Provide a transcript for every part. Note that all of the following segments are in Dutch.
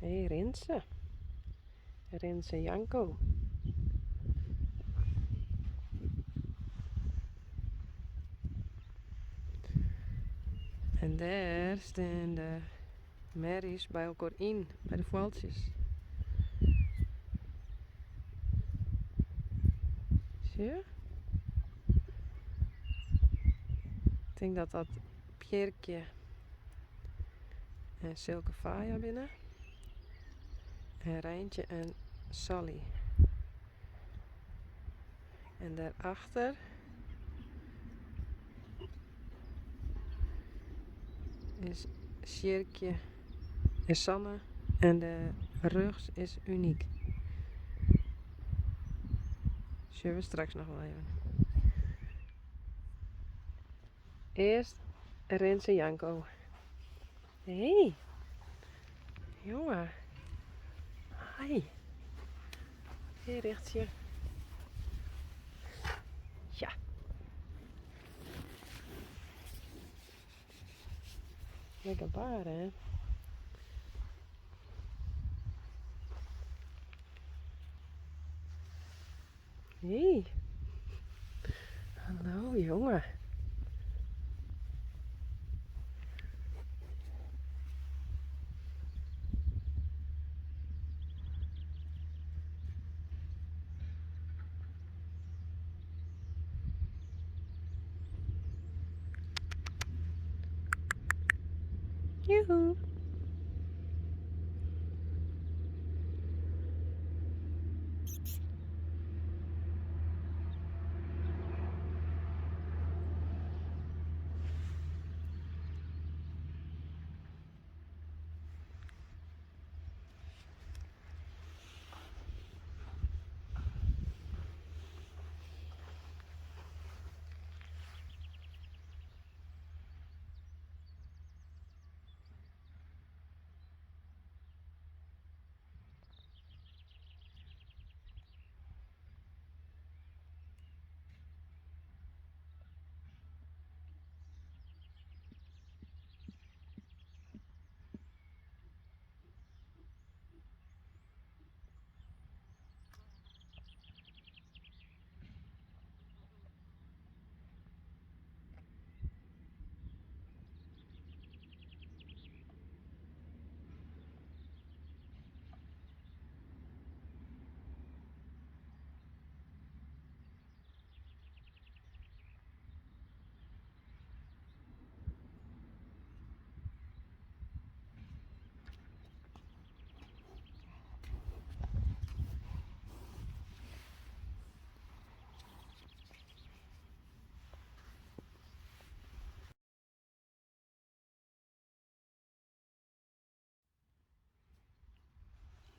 Hé, Rinse. Rinse Janko. En daar staan de merries bij elkaar in, bij de voeltjes. Zie je? Ik denk dat dat Pierkje en Silke Faya binnen. En Rijntje en Sally. En daarachter is Sjerkje en Sanne. En de rug is uniek. Zullen we straks nog wel even. Eerst Rens en Janko. Hé. Hey. Jongen. Hi. Hé, rechtje. Ja. Lekker paard, hè? Hé. Hey. Hallo, jongen. Joehoe.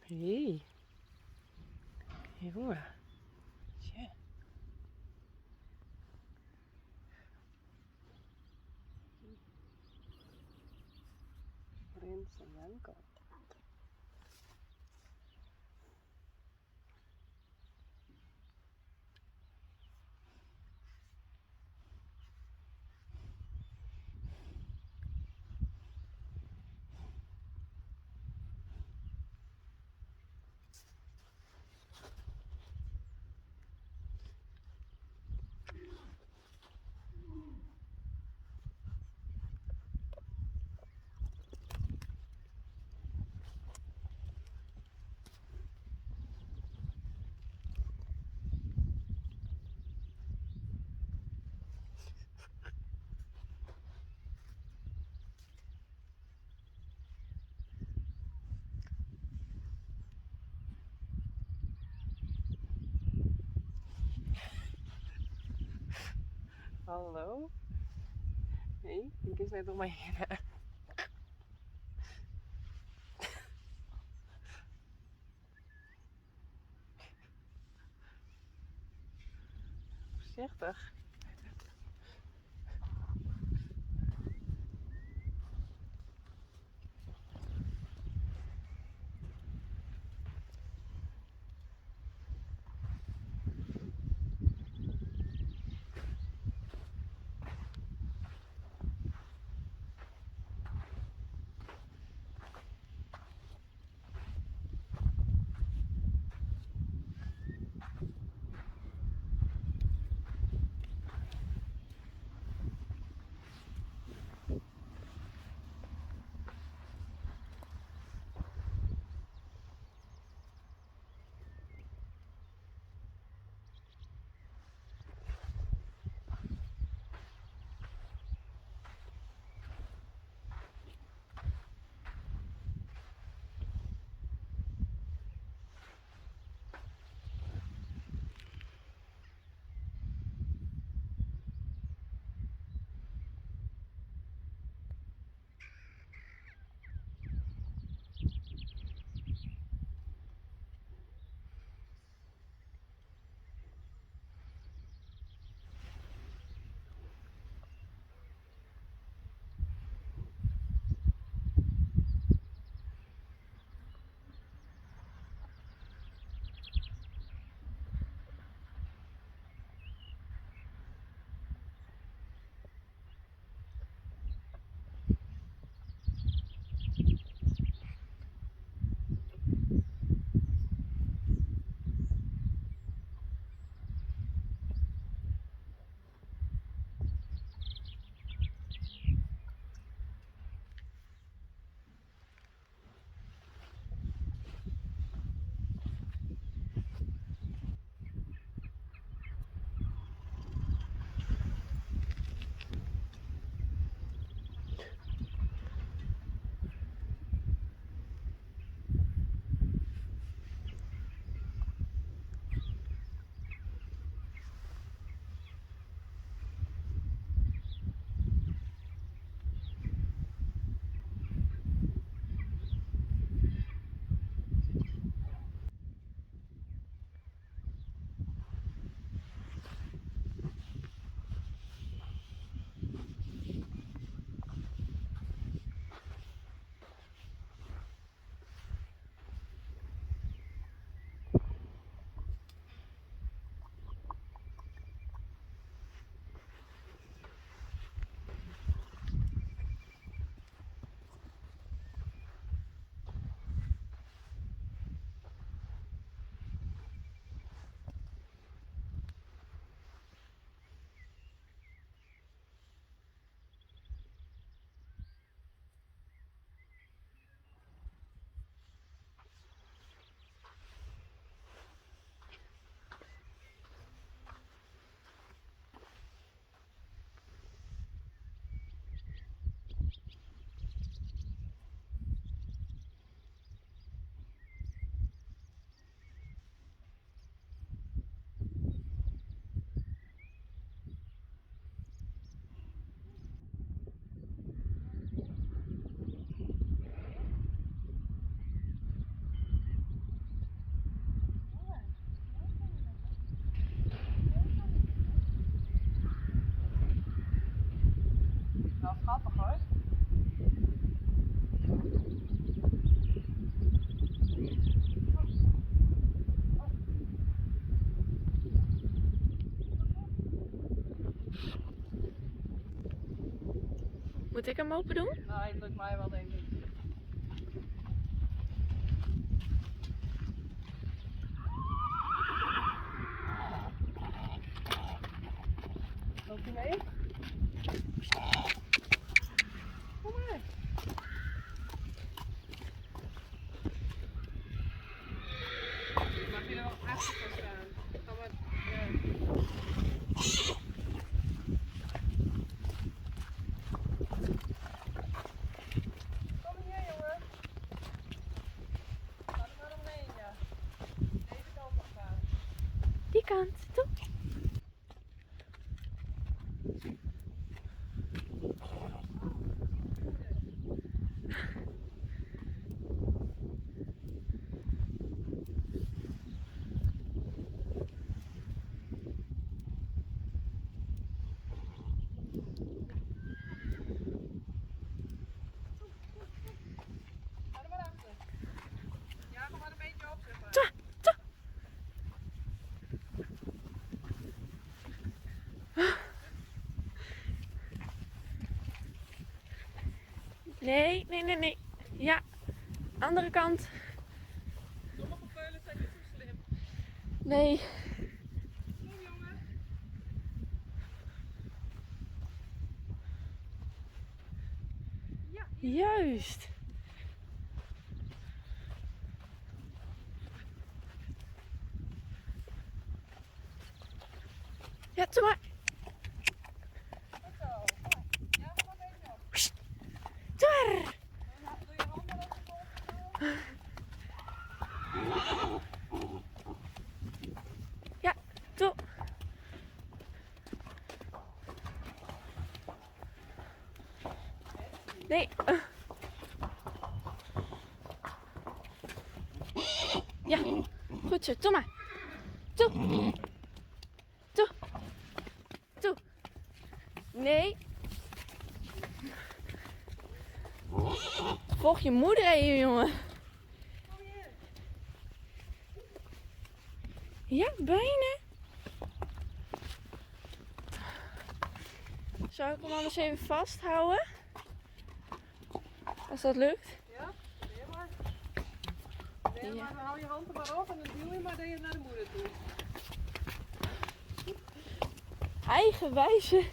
Hé. Hey. Jongen. Tja. Rens en Janko. Hallo? Hé, hey, ik is net om mij heen. Voorzichtig. wel grappig hoor. Moet ik hem open doen? Nou, het lukt mij wel denk ik. Loopt hij mee? Kom maar. Mag je er wel achter gaan staan? Ga maar. Kom hier jongen. Ga er maar omheen ja. Deze kant op gaan. Die kant, toe. Ga er maar achter. Ja, ga maar een beetje op zeg maar. Toe, toe. Nee, nee, nee, nee. Ja, andere kant. Sommige peulen zijn niet zo slim. Nee. Kom jongen. Ja, Juist. Ja, doe maar. goed zo. Ja, ga maar een beetje op. Doe maar. Doe je handen op de grond. Ja, doe. Nee. Ja, goed zo. Doe maar. Toe. Toe. Toe. Nee. Volg je moeder even, jongen. Kom hier. Ja, bijna. Zou ik hem anders even vasthouden? Als dat lukt. Ja, neem maar. Neem Ja. maar, dan hou je hand er maar op en dan duw je maar naar de moeder toe. Eigenwijze.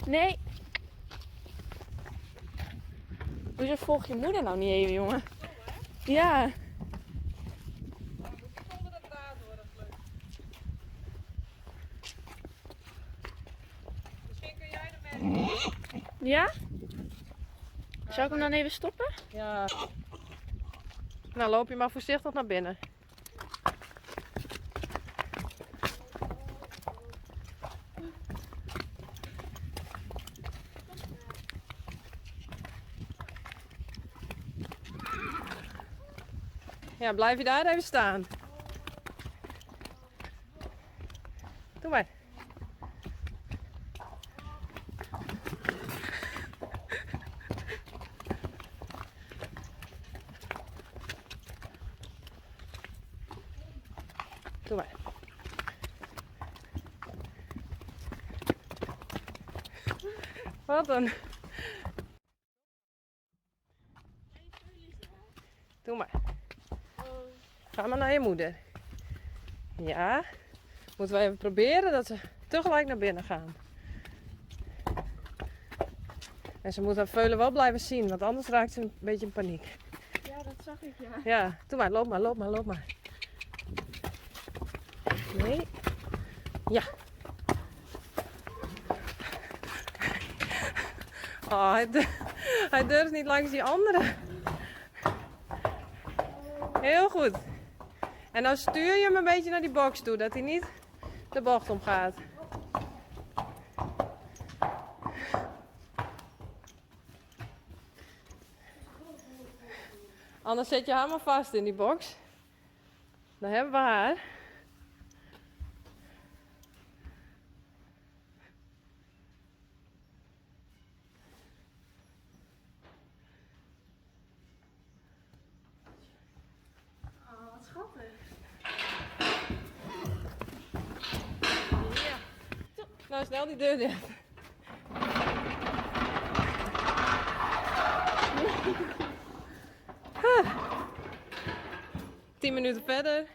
Nee. Hoezo volg je moeder nou niet even, jongen? Zo hè? Ja. Dan moet je zonder dat draad door, dat lukt. Misschien kun jij ermee. Ja? Zou ik hem dan even stoppen? Ja. Nou, loop je maar voorzichtig naar binnen. Ja, blijf je daar even staan. Doe maar. Doe maar. Wat dan? Doe maar. Ga maar naar je moeder. Ja. Moeten we even proberen dat ze tegelijk naar binnen gaan. En ze moet haar veulen wel blijven zien, want anders raakt ze een beetje in paniek. Ja, dat zag ik, ja. Ja, doe maar, loop maar, loop maar, loop maar. Nee. Ja. Oh, hij durft niet langs die andere. Heel goed. En dan stuur je hem een beetje naar die box toe, dat hij niet de bocht omgaat. Anders zet je haar maar vast in die box. Dan hebben we haar. nou snel die deur dicht. 10 minuten verder.